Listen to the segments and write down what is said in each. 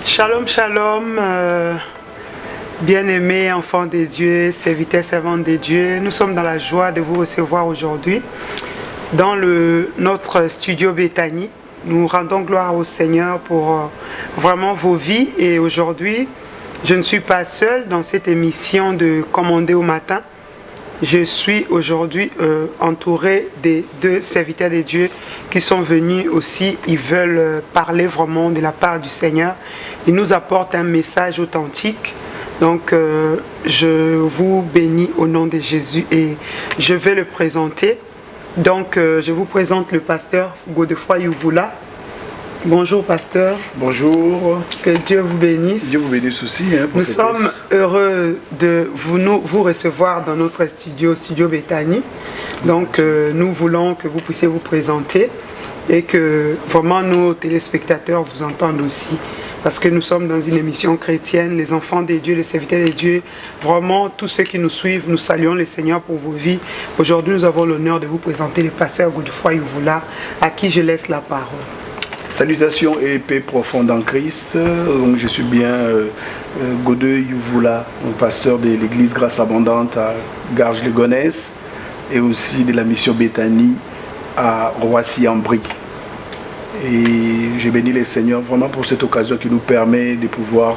Shalom, shalom, bien-aimés, enfants de Dieu, serviteurs, servantes de Dieu. Nous sommes dans la joie de vous recevoir aujourd'hui dans notre studio Bethany. Nous rendons gloire au Seigneur pour vraiment vos vies. Et aujourd'hui, je ne suis pas seul dans cette émission de Commander au matin. Je suis aujourd'hui entouré des deux serviteurs de Dieu qui sont venus aussi. Ils veulent parler vraiment de la part du Seigneur. Ils nous apportent un message authentique. Donc, je vous bénis au nom de Jésus et je vais le présenter. Donc, je vous présente le pasteur Godefroy Youvula. Bonjour pasteur. Bonjour. Que Dieu vous bénisse. Dieu vous bénisse aussi. Nous sommes heureux de vous recevoir dans notre studio Bethany. Donc nous voulons que vous puissiez vous présenter et que vraiment nos téléspectateurs vous entendent aussi. Parce que nous sommes dans une émission chrétienne, les enfants de Dieu, les serviteurs de Dieu, vraiment tous ceux qui nous suivent, nous saluons le Seigneur pour vos vies. Aujourd'hui nous avons l'honneur de vous présenter le pasteur Godefroy Youvula, à qui je laisse la parole. Salutations et paix profonde en Christ. Donc, je suis bien Godefroy Youvula, pasteur de l'église Grâce Abondante à Garges-les-Gonesse et aussi de la mission Bethany à Roissy-en-Brie. Et je bénis le Seigneur vraiment pour cette occasion qui nous permet de pouvoir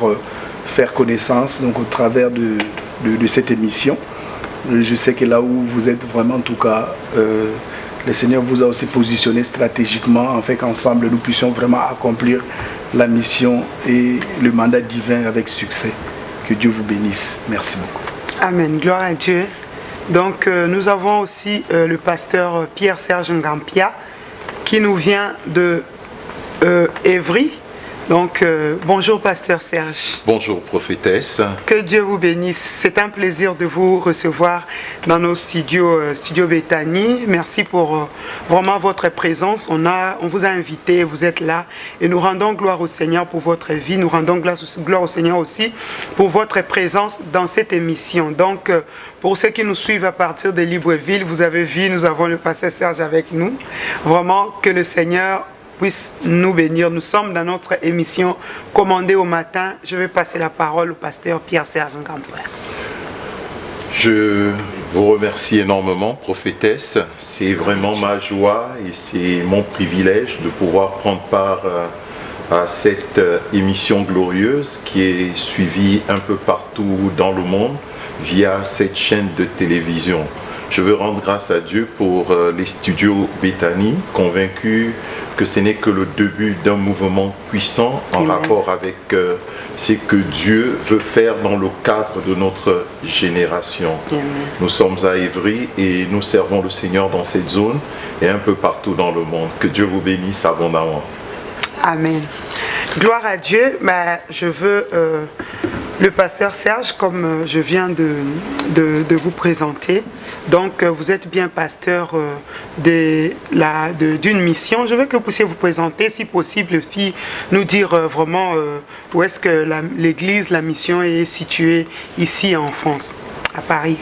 faire connaissance donc, au travers de cette émission. Je sais que là où vous êtes vraiment en tout cas... le Seigneur vous a aussi positionné stratégiquement afin qu'ensemble nous puissions vraiment accomplir la mission et le mandat divin avec succès. Que Dieu vous bénisse. Merci beaucoup. Amen. Gloire à Dieu. Donc nous avons aussi le pasteur Pierre-Serge Ngampia qui nous vient de Évry. Donc, bonjour Pasteur Serge. Bonjour prophétesse. Que Dieu vous bénisse. C'est un plaisir de vous recevoir dans nos studios Bethany. Merci pour vraiment votre présence. On vous a invité, vous êtes là. Et nous rendons gloire au Seigneur pour votre vie. Nous rendons gloire au Seigneur aussi pour votre présence dans cette émission. Donc, pour ceux qui nous suivent à partir de Libreville, vous avez vu, nous avons le Pasteur Serge avec nous. Vraiment, que le Seigneur puisse nous bénir. Nous sommes dans notre émission Commandée au matin. Je vais passer la parole au pasteur Pierre-Serge Ngampia. Je vous remercie énormément, prophétesse. C'est vraiment ma joie et c'est mon privilège de pouvoir prendre part à cette émission glorieuse qui est suivie un peu partout dans le monde via cette chaîne de télévision. Je veux rendre grâce à Dieu pour les studios Bethany, convaincu que ce n'est que le début d'un mouvement puissant en rapport avec ce que Dieu veut faire dans le cadre de notre génération. Amen. Nous sommes à Évry et nous servons le Seigneur dans cette zone et un peu partout dans le monde. Que Dieu vous bénisse abondamment. Amen. Gloire à Dieu. Je veux... le pasteur Serge, comme je viens de vous présenter, donc vous êtes bien pasteur d'une mission. Je veux que vous puissiez vous présenter si possible et puis nous dire vraiment où est-ce que l'église, la mission est située ici en France, à Paris.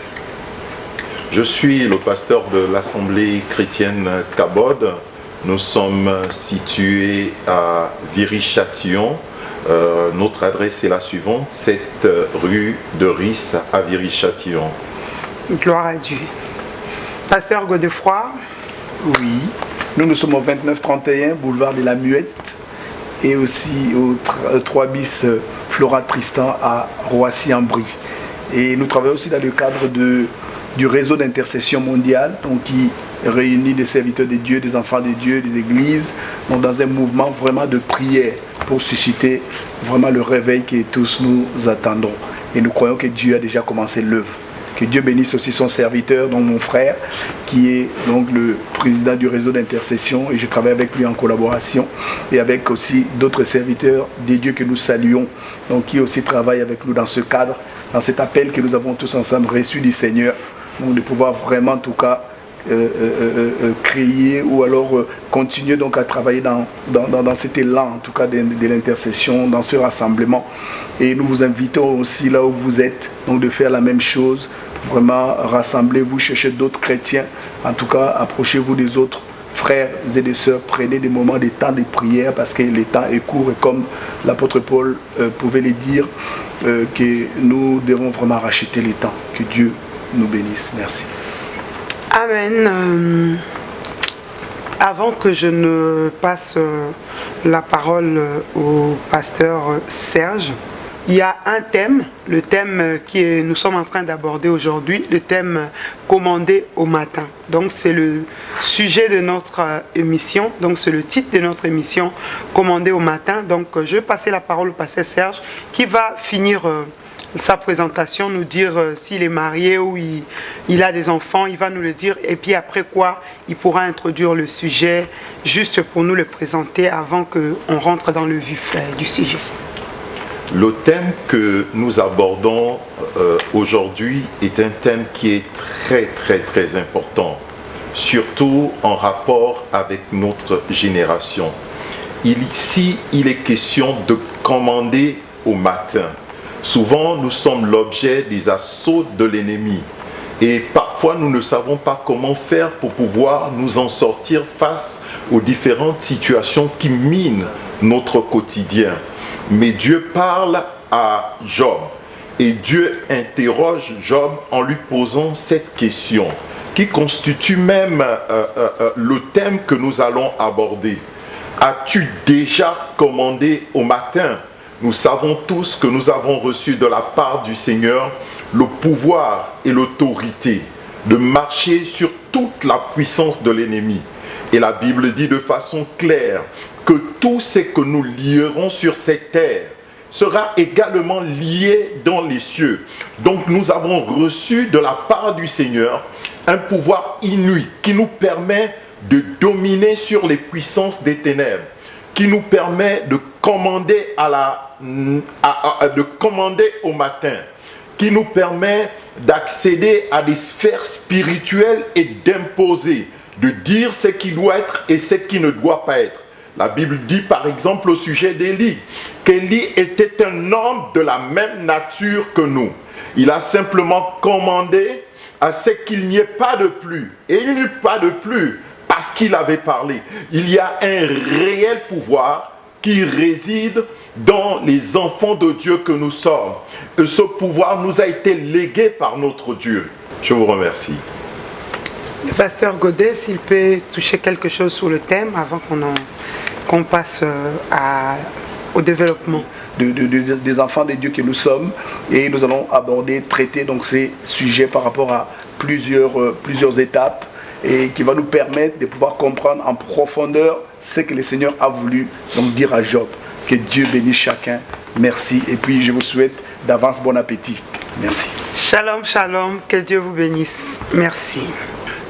Je suis le pasteur de l'Assemblée chrétienne Cabode. Nous sommes situés à Viry-Châtillon. Notre adresse est la suivante, 7 rue de Ris à Viry-Châtillon. Gloire à Dieu. Pasteur Godefroy. Oui, nous sommes au 2931 boulevard de la Muette et aussi au 3 bis Flora Tristan à Roissy-en-Brie. Et nous travaillons aussi dans le cadre du réseau d'intercession mondiale donc qui réunit des serviteurs de Dieu, des enfants de Dieu, des églises, donc dans un mouvement vraiment de prière pour susciter vraiment le réveil que tous nous attendons. Et nous croyons que Dieu a déjà commencé l'œuvre. Que Dieu bénisse aussi son serviteur, donc mon frère, qui est donc le président du réseau d'intercession et je travaille avec lui en collaboration et avec aussi d'autres serviteurs des dieux que nous saluons, donc qui aussi travaillent avec nous dans ce cadre, dans cet appel que nous avons tous ensemble reçu du Seigneur, donc de pouvoir vraiment en tout cas créer ou alors continuer donc à travailler dans cet élan en tout cas de l'intercession, dans ce rassemblement. Et nous vous invitons aussi là où vous êtes donc de faire la même chose, vraiment rassemblez-vous, cherchez d'autres chrétiens, en tout cas approchez-vous des autres frères et des sœurs, prenez des moments, des temps de prière parce que le temps est court et comme l'apôtre Paul pouvait le dire, que nous devons vraiment racheter le temps. Que Dieu nous bénisse. Merci. Amen. Avant que je ne passe la parole au pasteur Serge, il y a un thème, le thème que nous sommes en train d'aborder aujourd'hui, le thème commandé au matin. Donc c'est le sujet de notre émission, donc c'est le titre de notre émission, commandé au matin. Donc je vais passer la parole au pasteur Serge qui va finir sa présentation, nous dire s'il est marié ou il a des enfants, il va nous le dire et puis après quoi il pourra introduire le sujet juste pour nous le présenter avant qu'on rentre dans le vif du sujet. Le thème que nous abordons aujourd'hui est un thème qui est très important, surtout en rapport avec notre génération. Ici, il est question de commander au matin. Souvent, nous sommes l'objet des assauts de l'ennemi et parfois nous ne savons pas comment faire pour pouvoir nous en sortir face aux différentes situations qui minent notre quotidien. Mais Dieu parle à Job et Dieu interroge Job en lui posant cette question qui constitue même le thème que nous allons aborder. As-tu déjà commandé au matin? Nous savons tous que nous avons reçu de la part du Seigneur le pouvoir et l'autorité de marcher sur toute la puissance de l'ennemi. Et la Bible dit de façon claire que tout ce que nous lierons sur cette terre sera également lié dans les cieux. Donc nous avons reçu de la part du Seigneur un pouvoir inouï qui nous permet de dominer sur les puissances des ténèbres, qui nous permet de commander, de commander au matin, qui nous permet d'accéder à des sphères spirituelles et d'imposer, de dire ce qui doit être et ce qui ne doit pas être. La Bible dit par exemple au sujet d'Élie, qu'Élie était un homme de la même nature que nous. Il a simplement commandé à ce qu'il n'y ait pas de pluie. Et il n'y eut pas de pluie parce qu'il avait parlé. Il y a un réel pouvoir qui réside dans les enfants de Dieu que nous sommes. Et ce pouvoir nous a été légué par notre Dieu. Je vous remercie. Le pasteur Godet, s'il peut toucher quelque chose sur le thème avant qu'on passe au développement. Des enfants de Dieu que nous sommes, et nous allons traiter donc ces sujets par rapport à plusieurs étapes et qui va nous permettre de pouvoir comprendre en profondeur ce que le Seigneur a voulu donc dire à Job. Que Dieu bénisse chacun. Merci. Et puis je vous souhaite d'avance bon appétit. Merci. Shalom, shalom. Que Dieu vous bénisse. Merci.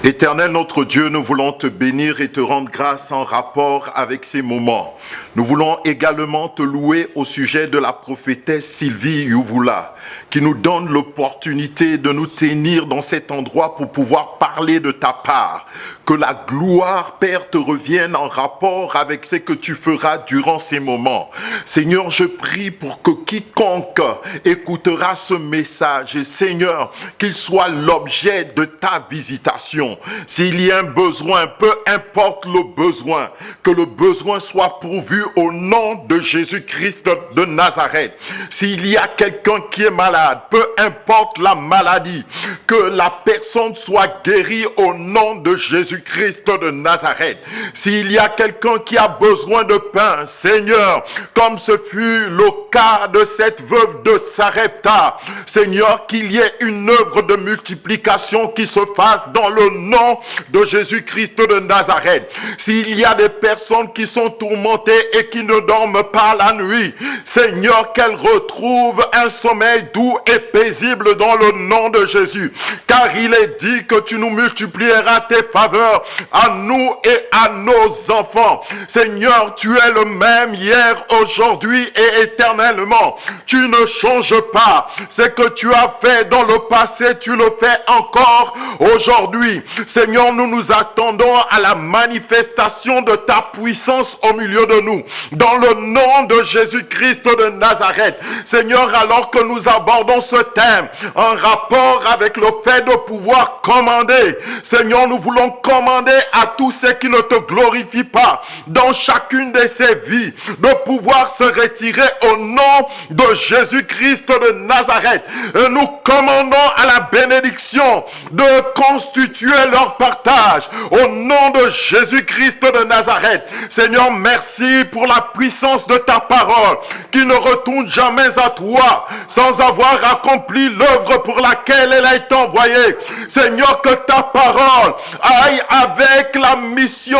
Éternel notre Dieu, nous voulons te bénir et te rendre grâce en rapport avec ces moments. Nous voulons également te louer au sujet de la prophétesse Sylvie Youvula, qui nous donne l'opportunité de nous tenir dans cet endroit pour pouvoir parler de ta part. Que la gloire, Père, te revienne en rapport avec ce que tu feras durant ces moments. Seigneur, je prie pour que quiconque écoutera ce message, et Seigneur, qu'il soit l'objet de ta visitation. S'il y a un besoin, peu importe le besoin, que le besoin soit pourvu au nom de Jésus-Christ de Nazareth. S'il y a quelqu'un qui est malade, peu importe la maladie, que la personne soit guérie au nom de Jésus-Christ de Nazareth. S'il y a quelqu'un qui a besoin de pain, Seigneur, comme ce fut le cas de cette veuve de Sarepta, Seigneur, qu'il y ait une œuvre de multiplication qui se fasse dans le nom de Jésus-Christ de Nazareth. S'il y a des personnes qui sont tourmentées et qui ne dorment pas la nuit, Seigneur, qu'elles retrouvent un sommeil doux et paisible dans le nom de Jésus. Car il est dit que tu nous multiplieras tes faveurs à nous et à nos enfants. Seigneur, tu es le même hier, aujourd'hui et éternellement. Tu ne changes pas. Ce que tu as fait dans le passé, tu le fais encore aujourd'hui. Seigneur, nous nous attendons à la manifestation de ta puissance au milieu de nous. Dans le nom de Jésus-Christ de Nazareth. Seigneur, alors que nous abordons ce thème en rapport avec le fait de pouvoir commander. Seigneur, nous voulons commander à tous ceux qui ne te glorifient pas dans chacune de ces vies de pouvoir se retirer au nom de Jésus-Christ de Nazareth. Et nous commandons à la bénédiction de constituer leur partage au nom de Jésus-Christ de Nazareth. Seigneur, merci pour la puissance de ta parole qui ne retourne jamais à toi sans avoir accompli l'œuvre pour laquelle elle a été envoyée. Seigneur, que ta parole aille avec la mission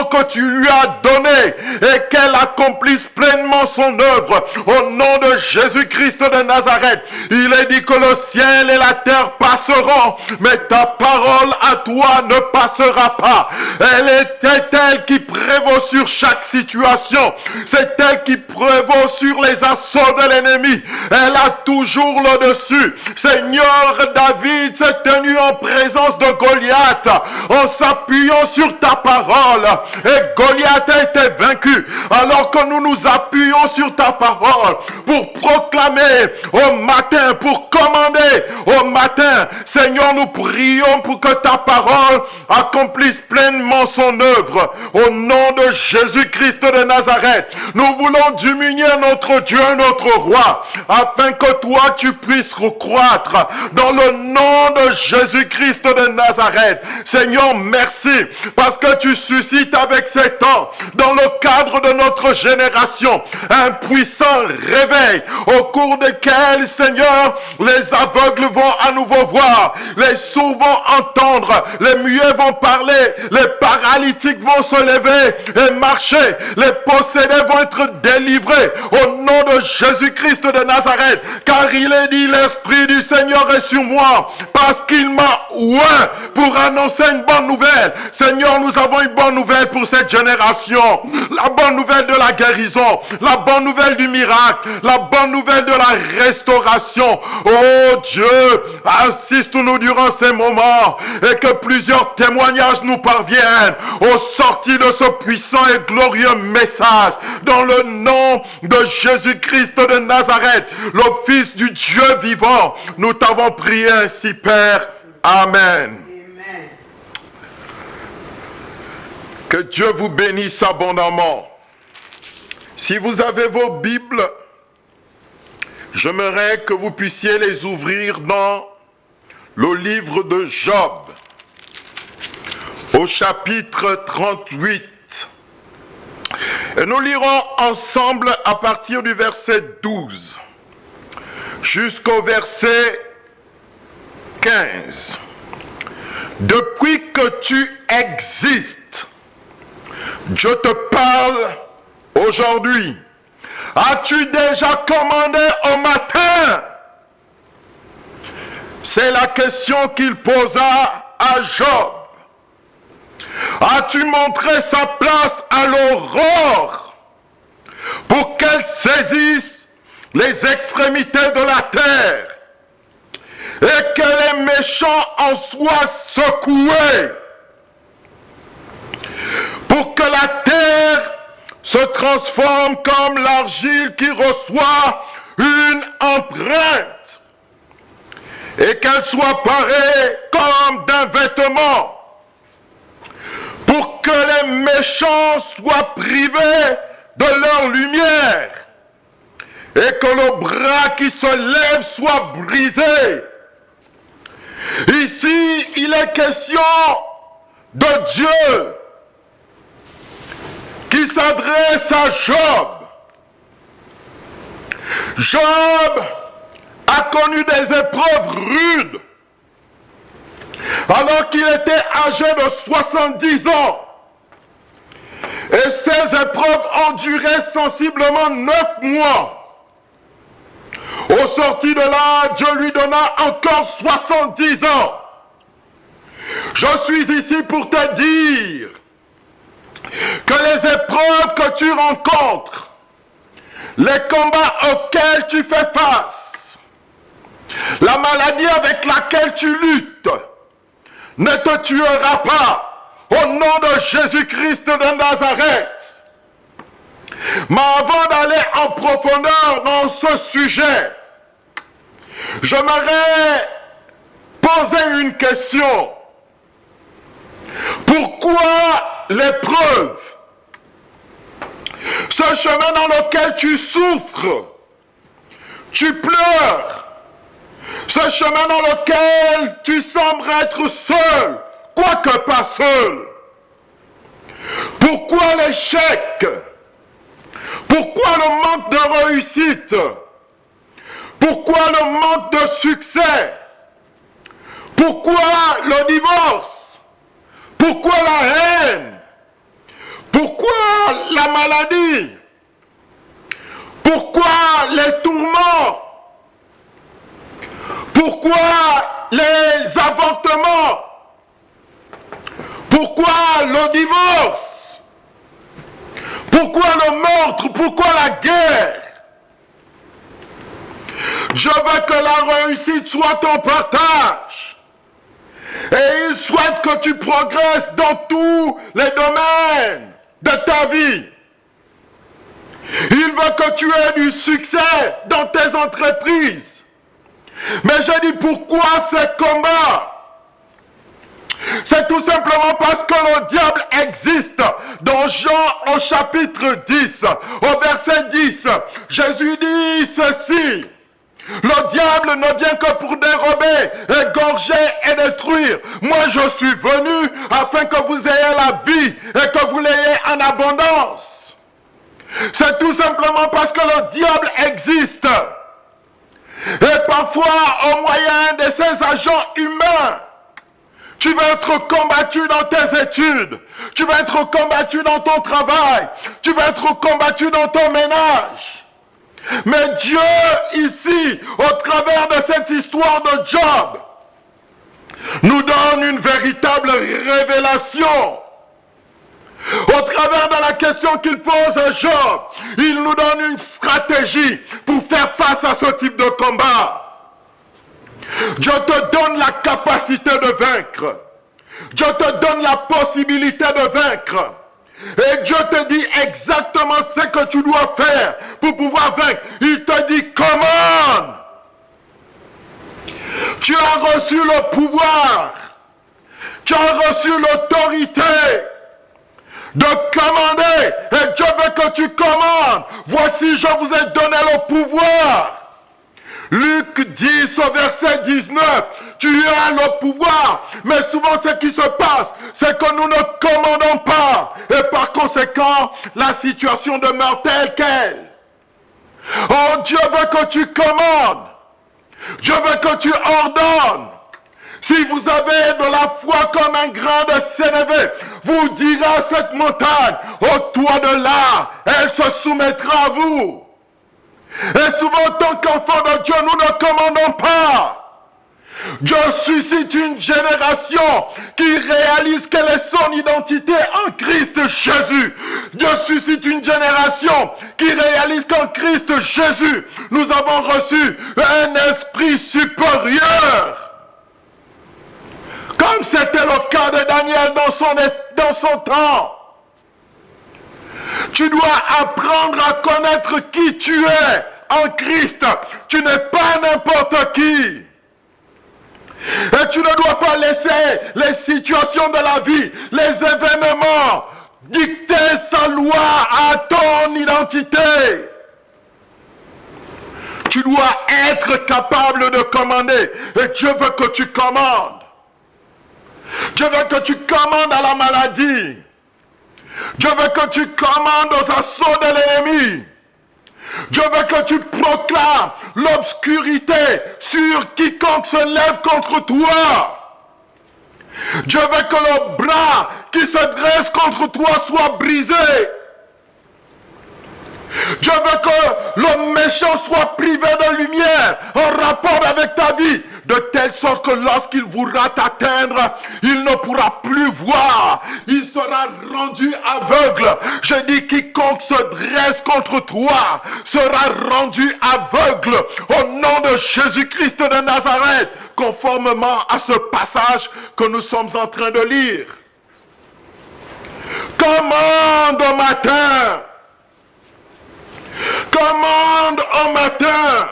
que tu lui as donnée et qu'elle accomplisse pleinement son œuvre au nom de Jésus-Christ de Nazareth. Il est dit que le ciel et la terre passeront, mais ta parole à toi ne passera pas. Elle est elle qui prévaut sur chaque situation. C'est elle qui prévaut sur les assauts de l'ennemi. Elle a toujours le dessus. Seigneur, David s'est tenu en présence de Goliath en s'appuyant sur ta parole. Et Goliath a été vaincu. Alors que nous nous appuyons sur ta parole pour proclamer au matin, pour commander au matin. Seigneur, nous prions pour que ta parole accomplisse pleinement son œuvre. Au nom de Jésus-Christ de Nazareth, nous voulons diminuer notre Dieu, notre roi, afin que toi tu puisses recroître dans le nom de Jésus-Christ de Nazareth. Seigneur, merci parce que tu suscites avec ces temps, dans le cadre de notre génération, un puissant réveil au cours desquels, Seigneur, les aveugles vont à nouveau voir, les sourds vont entendre, les muets vont parler, les paralytiques vont se lever et marcher, les possédés vont être délivrés au nom de Jésus-Christ de Nazareth, car il est dit, l'Esprit du Seigneur est sur moi, parce qu'il m'a oint pour annoncer une bonne nouvelle. Seigneur, nous avons une bonne nouvelle pour cette génération, la bonne nouvelle de la guérison, la bonne nouvelle du miracle, la bonne nouvelle de la restauration. Oh Dieu, assiste-nous durant ces moments et que plusieurs témoignages nous parviennent au sorti de ce puissant et glorieux message dans le nom de Jésus-Christ de Nazareth, le Fils du Dieu vivant. Nous t'avons prié ainsi, Père. Amen. Amen. Que Dieu vous bénisse abondamment. Si vous avez vos Bibles, j'aimerais que vous puissiez les ouvrir dans le livre de Job, au chapitre 38. Et nous lirons ensemble à partir du verset 12 jusqu'au verset 15. Depuis que tu existes, je te parle aujourd'hui. As-tu déjà commandé au matin? C'est la question qu'il posa à Job. As-tu montré sa place à l'aurore pour qu'elle saisisse les extrémités de la terre et que les méchants en soient secoués, pour que la terre se transforme comme l'argile qui reçoit une empreinte et qu'elle soit parée comme d'un vêtement, pour que les méchants soient privés de leur lumière et que le bras qui se lève soit brisé. Ici, il est question de Dieu qui s'adresse à Job. Job a connu des épreuves rudes alors qu'il était âgé de 70 ans. Et ces épreuves ont duré sensiblement 9 mois. Au sorti de là, Dieu lui donna encore 70 ans. Je suis ici pour te dire que les épreuves que tu rencontres, les combats auxquels tu fais face, la maladie avec laquelle tu luttes, ne te tuera pas au nom de Jésus-Christ de Nazareth. Mais avant d'aller en profondeur dans ce sujet, j'aimerais poser une question. Pourquoi l'épreuve? Ce chemin dans lequel tu souffres, tu pleures, ce chemin dans lequel tu sembles être seul, quoique pas seul. Pourquoi l'échec? Pourquoi le manque de réussite? Pourquoi le manque de succès? Pourquoi le divorce? Pourquoi la haine? Pourquoi la maladie? Pourquoi les tourments? Pourquoi les avortements? Pourquoi le divorce? Pourquoi le meurtre? Pourquoi la guerre? Je veux que la réussite soit ton partage. Et il souhaite que tu progresses dans tous les domaines de ta vie. Il veut que tu aies du succès dans tes entreprises. Mais je dis pourquoi ces combats? C'est tout simplement parce que le diable existe. Dans Jean au chapitre 10, au verset 10, Jésus dit ceci. Le diable ne vient que pour dérober, égorger et détruire. Moi, je suis venu afin que vous ayez la vie et que vous l'ayez en abondance. C'est tout simplement parce que le diable existe. Et parfois, au moyen de ces agents humains, tu vas être combattu dans tes études. Tu vas être combattu dans ton travail. Tu vas être combattu dans ton ménage. Mais Dieu, ici, au travers de cette histoire de Job, nous donne une véritable révélation. Au travers de la question qu'il pose à Job, il nous donne une stratégie pour faire face à ce type de combat. Dieu te donne la capacité de vaincre. Dieu te donne la possibilité de vaincre. Et Dieu te dit exactement ce que tu dois faire pour pouvoir vaincre. Il te dit commande. Tu as reçu le pouvoir. Tu as reçu l'autorité de commander. Et Dieu veut que tu commandes. Voici, je vous ai donné le pouvoir. Luc 10 au verset 19, tu as le pouvoir, mais souvent ce qui se passe, c'est que nous ne commandons pas, et par conséquent, la situation demeure telle qu'elle. Oh, Dieu veut que tu commandes, Dieu veut que tu ordonnes. Si vous avez de la foi comme un grain de sénévé, vous direz à cette montagne, ôte-toi de là, elle se soumettra à vous. Et souvent, en tant qu'enfant de Dieu, nous ne commandons pas. Dieu suscite une génération qui réalise quelle est son identité en Christ Jésus. Dieu suscite une génération qui réalise qu'en Christ Jésus, nous avons reçu un esprit supérieur. Comme c'était le cas de Daniel dans son temps. Tu dois apprendre à connaître qui tu es en Christ. Tu n'es pas n'importe qui. Et tu ne dois pas laisser les situations de la vie, les événements, dicter sa loi à ton identité. Tu dois être capable de commander. Et Dieu veut que tu commandes. Dieu veut que tu commandes à la maladie. Dieu veut que tu commandes aux assauts de l'ennemi. Dieu veut que tu proclames l'obscurité sur quiconque se lève contre toi. Dieu veut que le bras qui se dresse contre toi soit brisé. Dieu veut que le méchant soit privé de lumière en rapport avec ta vie. de telle sorte que lorsqu'il voudra t'atteindre, il ne pourra plus voir. Il sera rendu aveugle. Je dis, quiconque se dresse contre toi sera rendu aveugle au nom de Jésus-Christ de Nazareth, conformément à ce passage que nous sommes en train de lire. Commande au matin. Commande au matin.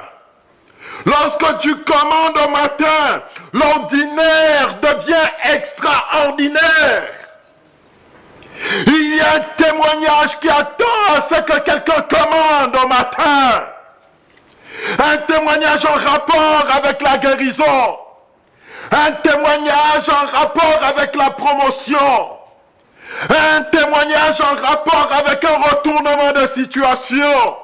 Lorsque tu commandes au matin, l'ordinaire devient extraordinaire. Il y a un témoignage qui attend à ce que quelqu'un commande au matin. Un témoignage en rapport avec la guérison. Un témoignage en rapport avec la promotion. Un témoignage en rapport avec un retournement de situation.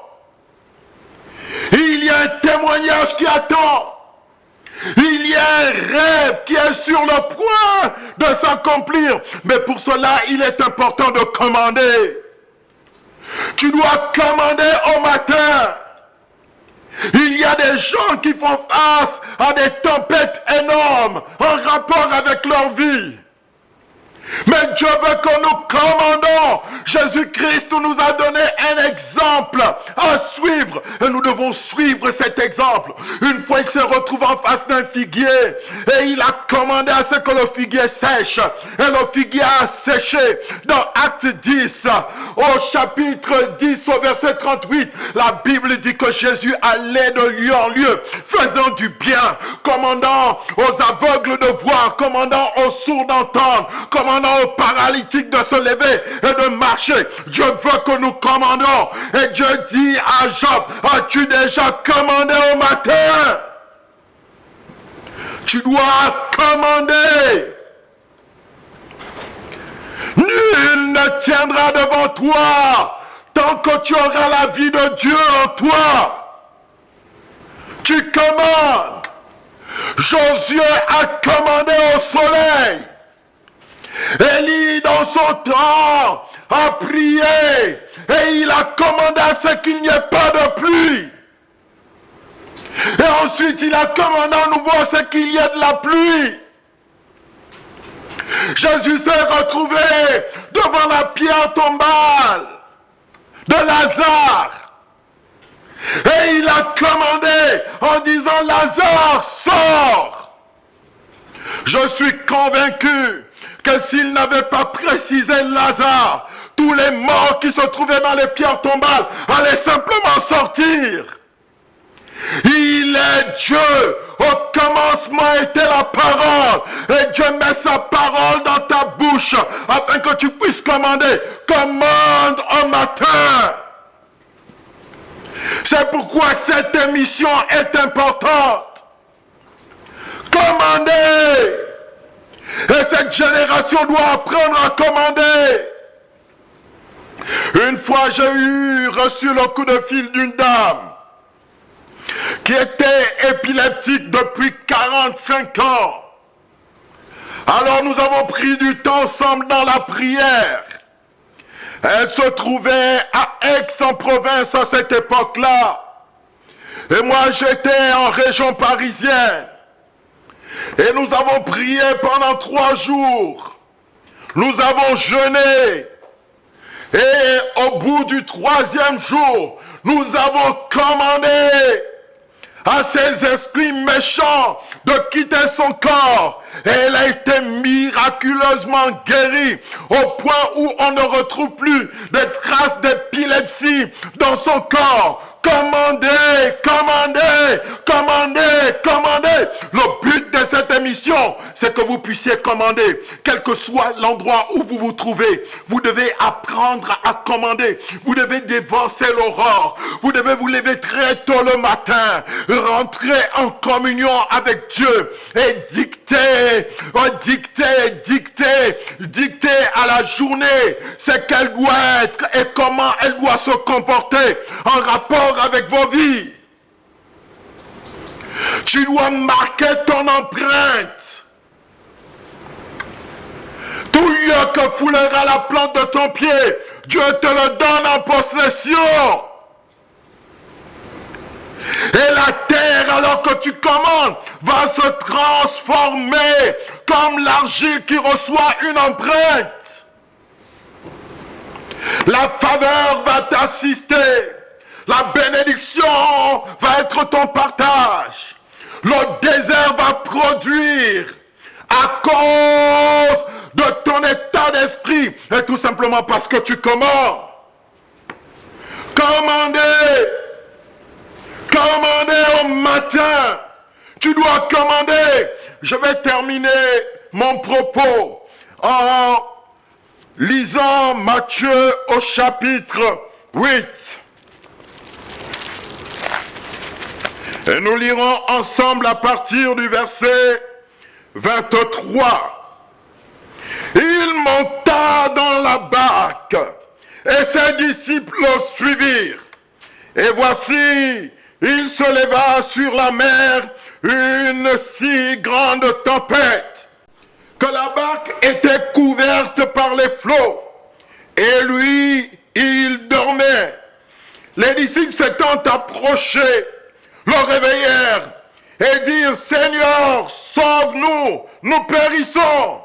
Il y a un témoignage qui attend. Il y a un rêve qui est sur le point de s'accomplir. Mais pour cela, il est important de commander. Tu dois commander au matin. Il y a des gens qui font face à des tempêtes énormes en rapport avec leur vie. Mais Dieu veut que nous commandons. Jésus-Christ nous a donné un exemple à suivre. Et nous devons suivre cet exemple. Une fois, il s'est retrouvé en face d'un figuier. Et il a commandé à ce que le figuier sèche. Et le figuier a séché. Dans Acte 10, au chapitre 10, au verset 38, la Bible dit que Jésus allait de lieu en lieu, faisant du bien, commandant aux aveugles de voir, commandant aux sourds d'entendre, commandant aux paralytiques de se lever et de marcher. Dieu veut que nous commandons. Et Dieu dit à Job, as-tu déjà commandé au matin? Tu dois commander. Nul ne tiendra devant toi tant que tu auras la vie de Dieu en toi. Tu commandes. Josué a commandé au soleil. Élie, dans son temps, a prié et il a commandé à ce qu'il n'y ait pas de pluie. Et ensuite, il a commandé à nouveau à ce qu'il y ait de la pluie. Jésus s'est retrouvé devant la pierre tombale de Lazare. Et il a commandé en disant, Lazare, sors. Je suis convaincu que s'il n'avait pas précisé Lazare, tous les morts qui se trouvaient dans les pierres tombales allaient simplement sortir. Il est Dieu. Au commencement était la parole. Et Dieu met sa parole dans ta bouche afin que tu puisses commander. Commande au matin. C'est pourquoi cette émission est importante. Commandez. Et cette génération doit apprendre à commander. Une fois, j'ai reçu le coup de fil d'une dame qui était épileptique depuis 45 ans. Alors nous avons pris du temps ensemble dans la prière. Elle se trouvait à Aix-en-Provence à cette époque-là. Et moi, j'étais en région parisienne. Et nous avons prié pendant 3 jours. Nous avons jeûné. Et au bout du 3e jour, nous avons commandé à ces esprits méchants de quitter son corps. Et elle a été miraculeusement guérie au point où on ne retrouve plus des traces d'épilepsie dans son corps. Commandez, commandez, commandez, commandez. Le but de cette émission, c'est que vous puissiez commander. Quel que soit l'endroit où vous vous trouvez, vous devez apprendre à commander. Vous devez dévancer l'aurore. Vous devez vous lever très tôt le matin, rentrer en communion avec Dieu et dicter à la journée ce qu'elle doit être et comment elle doit se comporter en rapport avec vos vies. Tu dois marquer ton empreinte. Tout lieu que foulera la plante de ton pied, Dieu te le donne en possession. Et la terre, alors que tu commandes, va se transformer comme l'argile qui reçoit une empreinte. La faveur va t'assister. La bénédiction va être ton partage. Le désert va produire à cause de ton état d'esprit. Et tout simplement parce que tu commandes. Commandez au matin. Tu dois commander. Je vais terminer mon propos en lisant Matthieu au chapitre 8. Et nous lirons ensemble à partir du verset 23. Il monta dans la barque et ses disciples le suivirent. Et voici, il se leva sur la mer une si grande tempête que la barque était couverte par les flots. Et lui, il dormait. Les disciples s'étant approchés, le réveillèrent et dirent, Seigneur, sauve-nous, nous périssons.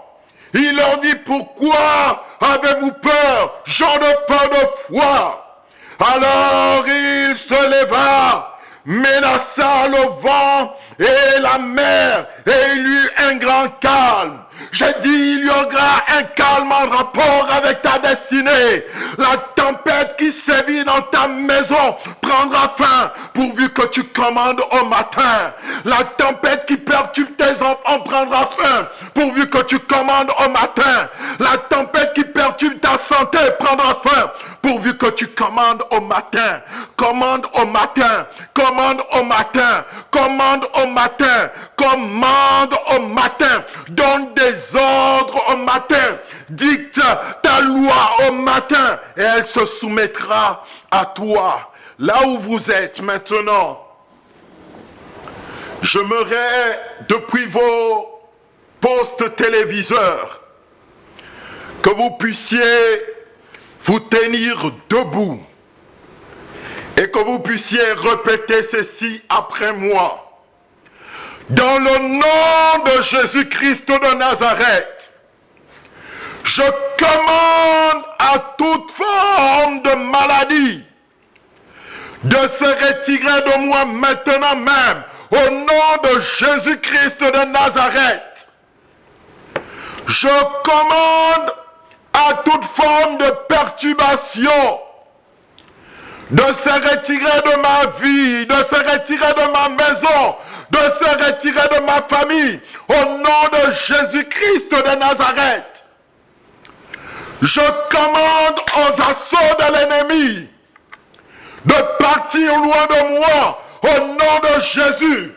Il leur dit, pourquoi avez-vous peur, gens de peu de foi? Alors il se leva, menaça le vent et la mer, et il y eut un grand calme. J'ai dit, il y aura un calme en rapport avec ta destinée. La tempête qui sévit dans ta maison prendra fin pourvu que tu commandes au matin. La tempête qui perturbe tes enfants prendra fin pourvu que tu commandes au matin. La tempête qui perturbe ta santé prendra fin pourvu que tu commandes au matin. Commande au matin, commande au matin, commande au matin, commande au matin. Donne des ordres au matin. Dicte ta loi au matin et elle se soumettra à toi. Là où vous êtes maintenant, j'aimerais depuis vos postes téléviseurs que vous puissiez vous tenir debout et que vous puissiez répéter ceci après moi. Dans le nom de Jésus-Christ de Nazareth, je commande à toute forme de maladie de se retirer de moi maintenant même, au nom de Jésus-Christ de Nazareth. Je commande à toute forme de perturbation de se retirer de ma vie, de se retirer de ma maison, de se retirer de ma famille, au nom de Jésus-Christ de Nazareth. Je commande aux assauts de l'ennemi de partir loin de moi, au nom de Jésus.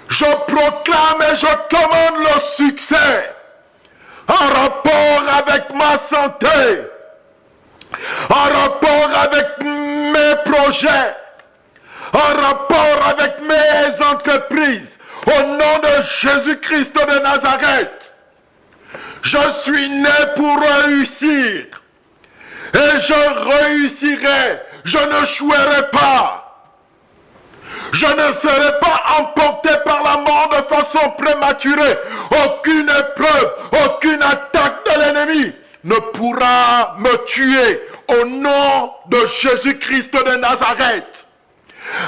Je proclame et je commande le succès en rapport avec ma santé, en rapport avec mes projets, en rapport avec mes entreprises, au nom de Jésus-Christ de Nazareth. Je suis né pour réussir et je réussirai, je ne jouerai pas. Je ne serai pas emporté par la mort de façon prématurée. Aucune épreuve, aucune attaque de l'ennemi ne pourra me tuer au nom de Jésus-Christ de Nazareth.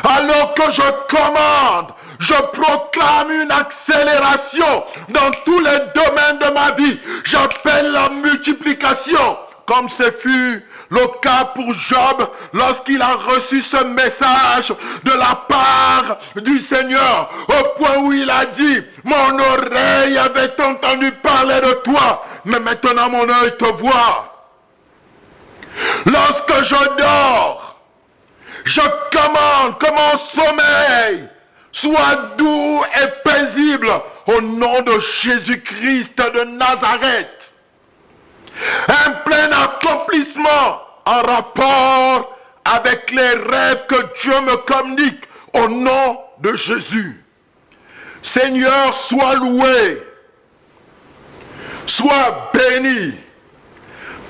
Alors que je commande, je proclame une accélération dans tous les domaines de ma vie. J'appelle la multiplication, comme ce fut le cas pour Job lorsqu'il a reçu ce message de la part du Seigneur, au point où il a dit, mon oreille avait entendu parler de toi, mais maintenant mon œil te voit. Lorsque je dors, je commande que mon sommeil soit doux et paisible au nom de Jésus-Christ de Nazareth. Un plein accomplissement en rapport avec les rêves que Dieu me communique au nom de Jésus. Seigneur, sois loué, sois béni,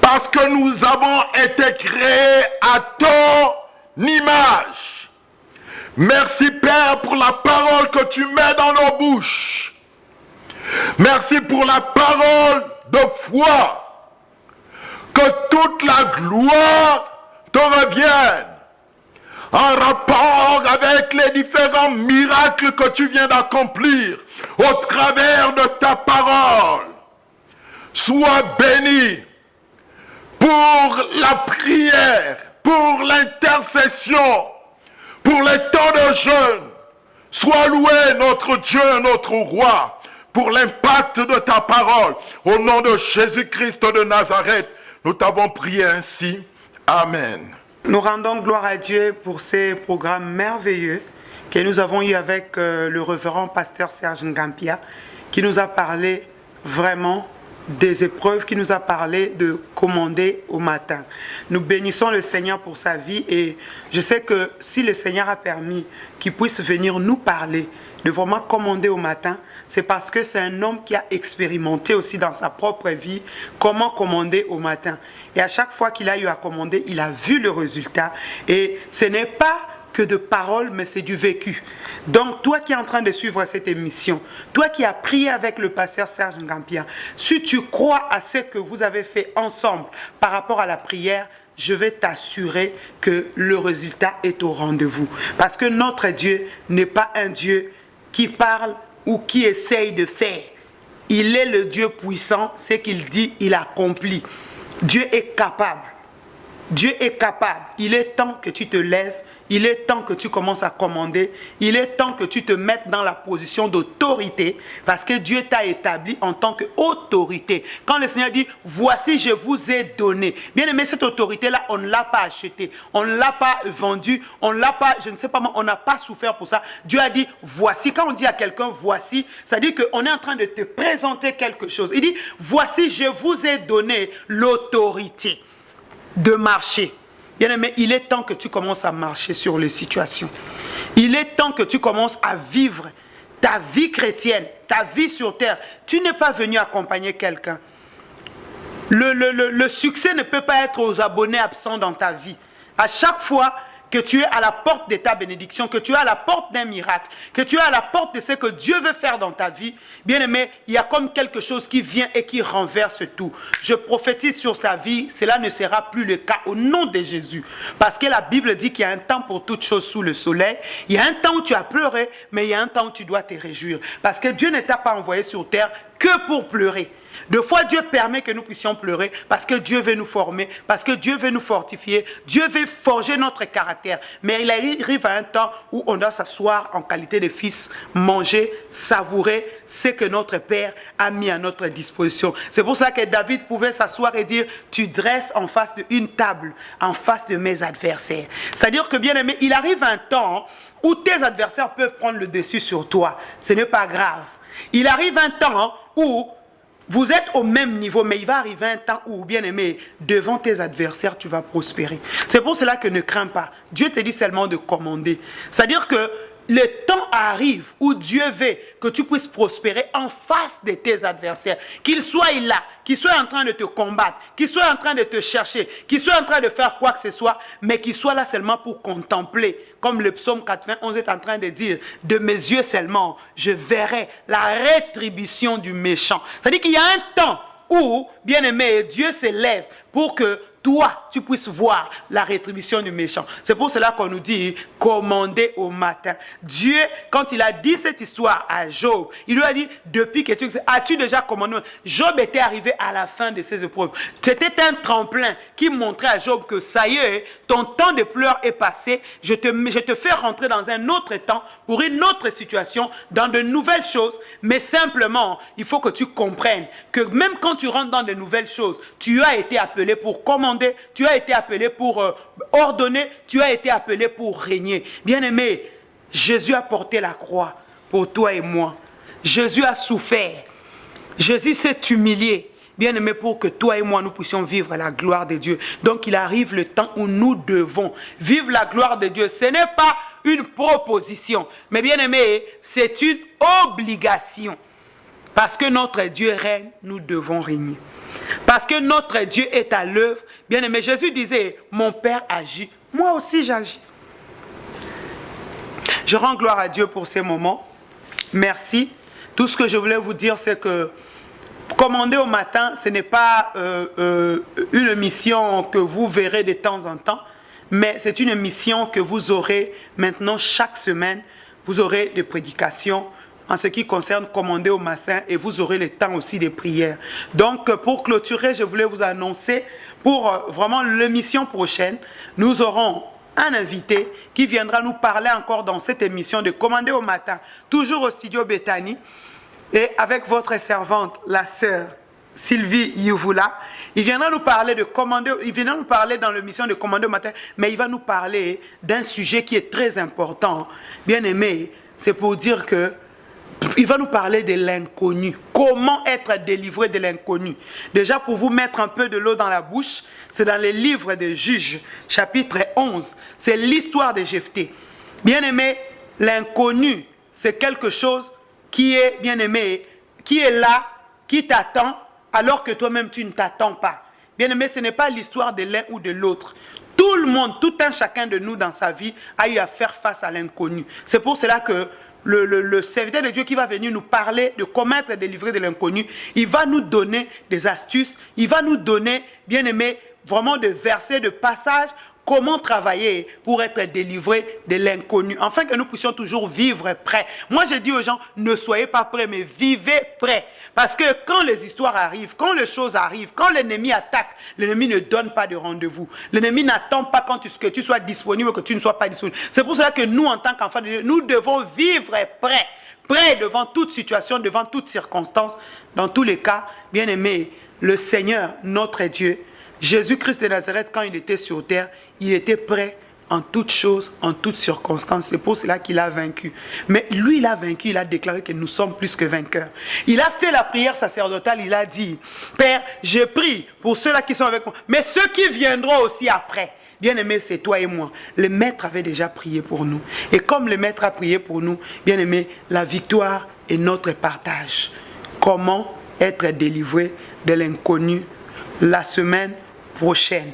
parce que nous avons été créés à ton image. Merci Père pour la parole que tu mets dans nos bouches. Merci pour la parole de foi. Que toute la gloire te revienne en rapport avec les différents miracles que tu viens d'accomplir au travers de ta parole. Sois béni pour la prière, pour l'intercession, pour les temps de jeûne. Sois loué notre Dieu, notre roi, pour l'impact de ta parole. Au nom de Jésus-Christ de Nazareth, nous t'avons prié ainsi. Amen. Nous rendons gloire à Dieu pour ces programmes merveilleux que nous avons eu avec le révérend pasteur Serge Ngampia, qui nous a parlé vraiment des épreuves, qui nous a parlé de commander au matin. Nous bénissons le Seigneur pour sa vie et je sais que si le Seigneur a permis qu'il puisse venir nous parler de vraiment commander au matin, c'est parce que c'est un homme qui a expérimenté aussi dans sa propre vie comment commander au matin. Et à chaque fois qu'il a eu à commander, il a vu le résultat. Et ce n'est pas que de paroles, mais c'est du vécu. Donc, toi qui es en train de suivre cette émission, toi qui as prié avec le pasteur Serge Ngampia, si tu crois à ce que vous avez fait ensemble par rapport à la prière, je vais t'assurer que le résultat est au rendez-vous. Parce que notre Dieu n'est pas un Dieu qui parle ou qui essaye de faire. Il est le Dieu puissant, ce qu'il dit, il accomplit. Dieu est capable. Dieu est capable. Il est temps que tu te lèves. Il est temps que tu commences à commander. Il est temps que tu te mettes dans la position d'autorité parce que Dieu t'a établi en tant qu'autorité. Quand le Seigneur dit, voici je vous ai donné. Bien aimé, cette autorité-là, on ne l'a pas achetée. On ne l'a pas vendue. On ne l'a pas, je ne sais pas moi, on n'a pas souffert pour ça. Dieu a dit, voici. Quand on dit à quelqu'un, voici, ça dit qu'on est en train de te présenter quelque chose. Il dit, voici, je vous ai donné l'autorité de marcher. Bien aimé, il est temps que tu commences à marcher sur les situations. Il est temps que tu commences à vivre ta vie chrétienne, ta vie sur terre. Tu n'es pas venu accompagner quelqu'un. Le succès ne peut pas être aux abonnés absents dans ta vie. À chaque fois que tu es à la porte de ta bénédiction, que tu es à la porte d'un miracle, que tu es à la porte de ce que Dieu veut faire dans ta vie, bien aimé, il y a comme quelque chose qui vient et qui renverse tout. Je prophétise sur sa vie, cela ne sera plus le cas au nom de Jésus. Parce que la Bible dit qu'il y a un temps pour toutes choses sous le soleil. Il y a un temps où tu as pleuré, mais il y a un temps où tu dois te réjouir. Parce que Dieu ne t'a pas envoyé sur terre que pour pleurer. Deux fois, Dieu permet que nous puissions pleurer parce que Dieu veut nous former, parce que Dieu veut nous fortifier, Dieu veut forger notre caractère. Mais il arrive à un temps où on doit s'asseoir en qualité de fils, manger, savourer ce que notre Père a mis à notre disposition. C'est pour ça que David pouvait s'asseoir et dire, tu dresses en face d'une table, en face de mes adversaires. C'est-à-dire que, bien aimé, il arrive un temps où tes adversaires peuvent prendre le dessus sur toi. Ce n'est pas grave. Il arrive un temps où vous êtes au même niveau, mais il va arriver un temps où, bien aimé, devant tes adversaires, tu vas prospérer. C'est pour cela que ne crains pas. Dieu te dit seulement de commander. C'est-à-dire que le temps arrive où Dieu veut que tu puisses prospérer en face de tes adversaires. Qu'ils soient là, qu'ils soient en train de te combattre, qu'ils soient en train de te chercher, qu'ils soient en train de faire quoi que ce soit, mais qu'ils soient là seulement pour contempler. Comme le psaume 91 est en train de dire, de mes yeux seulement, je verrai la rétribution du méchant. C'est-à-dire qu'il y a un temps où, bien aimé, Dieu s'élève pour que toi, tu puisses voir la rétribution du méchant. C'est pour cela qu'on nous dit, commandez au matin. Dieu, quand il a dit cette histoire à Job, il lui a dit, depuis que tu as-tu déjà commandé? Job était arrivé à la fin de ses épreuves. C'était un tremplin qui montrait à Job que ça y est, ton temps de pleurs est passé. Je te fais rentrer dans un autre temps, pour une autre situation, dans de nouvelles choses. Mais simplement, il faut que tu comprennes que même quand tu rentres dans de nouvelles choses, tu as été appelé pour commander. Tu as été appelé pour ordonner, tu as été appelé pour régner. Bien-aimé, Jésus a porté la croix pour toi et moi. Jésus a souffert. Jésus s'est humilié. Bien-aimé, pour que toi et moi, nous puissions vivre la gloire de Dieu. Donc, il arrive le temps où nous devons vivre la gloire de Dieu. Ce n'est pas une proposition, mais bien-aimé, c'est une obligation. Parce que notre Dieu règne, nous devons régner. Parce que notre Dieu est à l'œuvre. Bien-aimé, Jésus disait, mon Père agit, moi aussi j'agis. Je rends gloire à Dieu pour ces moments. Merci. Tout ce que je voulais vous dire, c'est que commander au matin, ce n'est pas une mission que vous verrez de temps en temps, mais c'est une mission que vous aurez maintenant chaque semaine. Vous aurez des prédications en ce qui concerne commander au matin et vous aurez le temps aussi des prières. Donc, pour clôturer, je voulais vous annoncer pour vraiment l'émission prochaine, nous aurons un invité qui viendra nous parler encore dans cette émission de commander au matin, toujours au studio Béthanie, et avec votre servante, la sœur Sylvie Youvula. Il viendra nous parler de commander, il viendra nous parler dans l'émission de commander au matin, mais il va nous parler d'un sujet qui est très important. Bien aimé, c'est pour dire que il va nous parler de l'inconnu. Comment être délivré de l'inconnu. Déjà, pour vous mettre un peu de l'eau dans la bouche, c'est dans les livres des Juges, chapitre 11. C'est l'histoire de Jephthé. Bien aimé, l'inconnu, c'est quelque chose qui est, bien aimé, qui est là, qui t'attend, alors que toi-même tu ne t'attends pas. Bien aimé, ce n'est pas l'histoire de l'un ou de l'autre. Tout le monde, tout un chacun de nous dans sa vie a eu à faire face à l'inconnu. C'est pour cela que le serviteur de Dieu qui va venir nous parler de comment être délivré de l'inconnu, il va nous donner des astuces, il va nous donner, bien aimé, vraiment des versets, de passages, comment travailler pour être délivré de l'inconnu, afin que nous puissions toujours vivre prêts. Moi, je dis aux gens, ne soyez pas prêts, mais vivez prêts. Parce que quand les histoires arrivent, quand les choses arrivent, quand l'ennemi attaque, l'ennemi ne donne pas de rendez-vous. L'ennemi n'attend pas que tu sois disponible ou que tu ne sois pas disponible. C'est pour cela que nous, en tant qu'enfants de Dieu, nous devons vivre prêts. Prêts devant toute situation, devant toute circonstance. Dans tous les cas, bien aimé, le Seigneur, notre Dieu, Jésus-Christ de Nazareth, quand il était sur terre, il était prêt en toutes choses, en toutes circonstances. C'est pour cela qu'il a vaincu. Mais lui, il a vaincu, il a déclaré que nous sommes plus que vainqueurs. Il a fait la prière sacerdotale, il a dit, Père, je prie pour ceux-là qui sont avec moi, mais ceux qui viendront aussi après. Bien aimé, c'est toi et moi. Le Maître avait déjà prié pour nous. Et comme le Maître a prié pour nous, bien aimé, la victoire est notre partage. Comment être délivré de l'inconnu la semaine prochaine?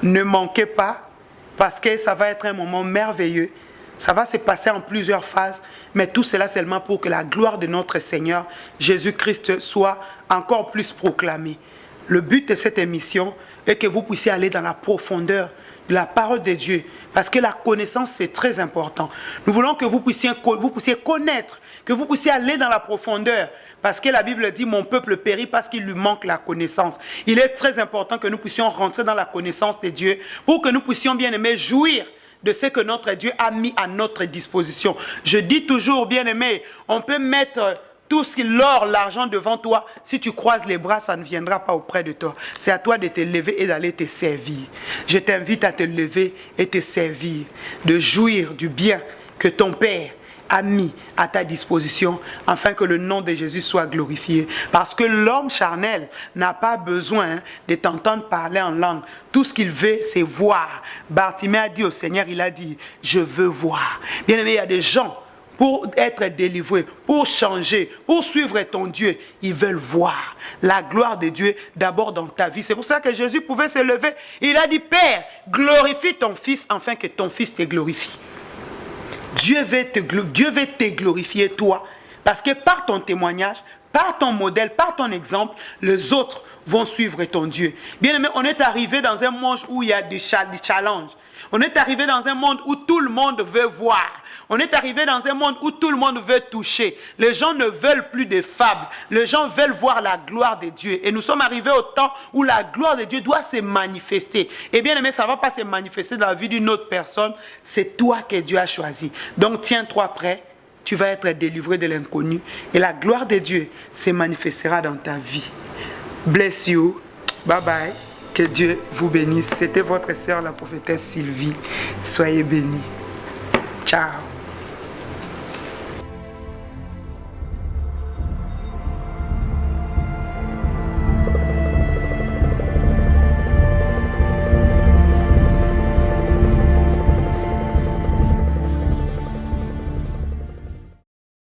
Ne manquez pas, parce que ça va être un moment merveilleux. Ça va se passer en plusieurs phases, mais tout cela seulement pour que la gloire de notre Seigneur Jésus-Christ soit encore plus proclamée. Le but de cette émission est que vous puissiez aller dans la profondeur de la parole de Dieu, parce que la connaissance, c'est très important. Nous voulons que vous puissiez connaître, que vous puissiez aller dans la profondeur, parce que la Bible dit, mon peuple périt parce qu'il lui manque la connaissance. Il est très important que nous puissions rentrer dans la connaissance de Dieu pour que nous puissions, bien aimé, jouir de ce que notre Dieu a mis à notre disposition. Je dis toujours, bien aimé, on peut mettre tout ce qui l'or, l'argent devant toi. Si tu croises les bras, ça ne viendra pas auprès de toi. C'est à toi de te lever et d'aller te servir. Je t'invite à te lever et te servir, de jouir du bien que ton Père a mis à ta disposition, afin que le nom de Jésus soit glorifié. Parce que l'homme charnel n'a pas besoin de t'entendre parler en langue. Tout ce qu'il veut, c'est voir. Bartimée a dit au Seigneur, il a dit, je veux voir. Bien aimé, il y a des gens, pour être délivrés, pour changer, pour suivre ton Dieu, ils veulent voir la gloire de Dieu d'abord dans ta vie. C'est pour ça que Jésus pouvait se lever. Il a dit, Père, glorifie ton Fils, afin que ton Fils te glorifie. Dieu veut te glorifier toi, parce que par ton témoignage, par ton modèle, par ton exemple, les autres vont suivre ton Dieu. Bien aimé, on est arrivé dans un monde où il y a des challenges. On est arrivé dans un monde où tout le monde veut voir. On est arrivé dans un monde où tout le monde veut toucher. Les gens ne veulent plus de fables. Les gens veulent voir la gloire de Dieu. Et nous sommes arrivés au temps où la gloire de Dieu doit se manifester. Et bien aimé, ça ne va pas se manifester dans la vie d'une autre personne. C'est toi que Dieu a choisi. Donc tiens-toi prêt. Tu vas être délivré de l'inconnu. Et la gloire de Dieu se manifestera dans ta vie. Bless you. Bye bye. Que Dieu vous bénisse. C'était votre sœur, la prophétesse Sylvie. Soyez bénis. Ciao.